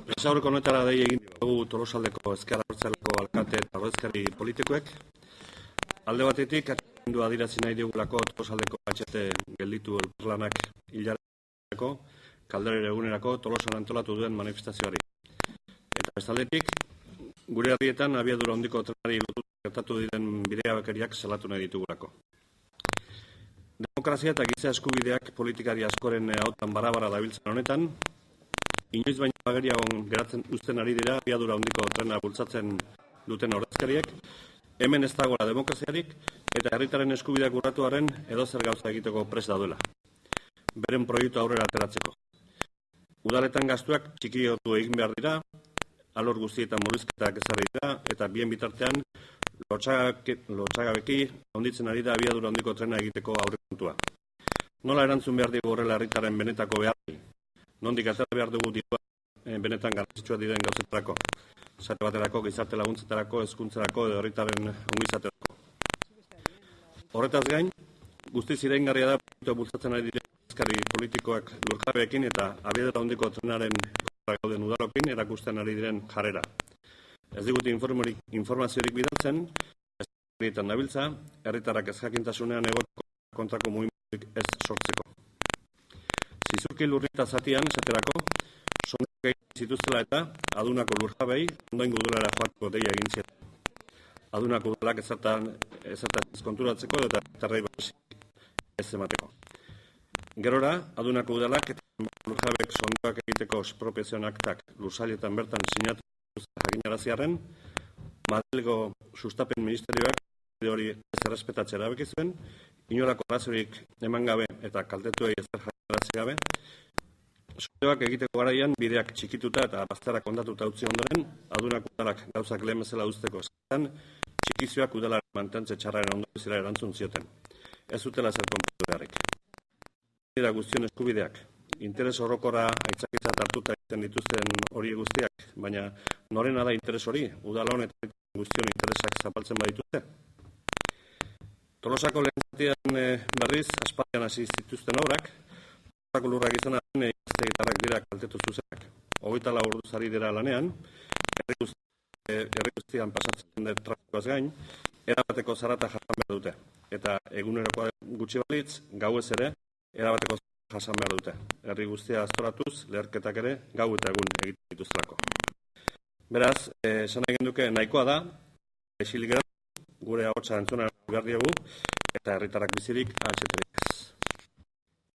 Prentsaurreko honetara dei egin dugu Tolosaldeko Ezker Abertzaleko alkate eta ordezkari politikoek. Alde batetik, atxikimendua adierazi nahi digulako Tolosaldeko atxete gelditu elkarlanak hilareko kalderere egunerako Tolosan antolatu duen manifestazioari. Eta bestaldetik, gure herrietan abiadura handiko trenari gertatu diren bidegabekeriak salatu nahi ditugulako. Demokrazia eta giza eskubideak politikari askoren ahotan barabara dabiltzen honetan, inoiz baino ageriagon geratzen uzten ari dira abiadura handiko trena bultzatzen duten ordezkariek, hemen ez dagoela demokraziarik eta herritarren eskubideak urratuaren edozer gauza egiteko prest dauela. Beren proiektu aurrera ateratzeko. Udaletan gastuak txikiotu egin behar dira, alor guztietan murrizketak ezarri dira eta bien bitartean lotsagabeki onditzen ari da abiadura handiko trena egiteko aurrekontua. Nola erantzun behar digu horrela herritarren benetako beharri? Nondik atera behar dugu dirua benetan garrantzitsua diren gauzetarako, esate baterako, gizarte laguntzetarako, hezkuntzarako edo herritarren ongizaterako. Horretaz gain, guztiz iraingarria da proiektua bultzatzen ari diren ordezkari politikoak lurjabeekin eta abiadura handiko trenaren kontra gauden udalokin erakusten ari diren jarrera. Ez digute informaziorik bidaltzen, herrietan dabiltza, herritarrak ezjakintasunean egoteko kontrako mugimendurik ez sortzeko. Zizurki lurrita zatian, esaterako, sonak egin zituztela eta adunako lurjabei ondoen gudulara joateko deia egin ziren. Adunako udalak ezertaz konturatzeko eta herritarrei babesik ez emateko. Gerora, adunako udalak eta lurjabek sondoak egiteko espropiazioen aktak lursailetan bertan sinatu jakinaraziarren, Madrilgo sustapen ministerioak hori ez errespetatzea erabaki zuen, inolako arrazoirik eman gabe eta kaltetuei ezer jakinarazi gabe, sondoak egiteko garaian bideak txikituta eta bazterrak ondatuta utzi ondoren, adunako udalak gauzak lehen bezala uzteko eskatzen, txikizioak udalaren mantentze txarraren ondorezira erantzun zioten. Ez zutela zer konpondu beharrik. Dira guztion eskubideak, interes orokorra aitzakitzat hartuta egiten dituzten hori guztiak, baina norena da interes hori, udalon eta guztion interesak zapaltzen badituzte. Tolosako lehen zatian berriz, aspaldian hasi zituzten obrak, Tolosako lurrak izan arren gitarrak dira kaltetu zuzenak. 24 orduz ari dira lanean, herri guztian pasatzen den trafikoaz gain, erabateko zarata jasan behar dute. Eta egunerokoa gutxi balitz, gauez ere, erabateko jasan behar dute. Herri guztia aztoratuz, leherketak ere, gau eta egun egiten dituztelako. Beraz, esan egin duke nahikoa da, isilik gure ahotsa entzuna behar diegu, eta herritarrak bizirik atxeterik.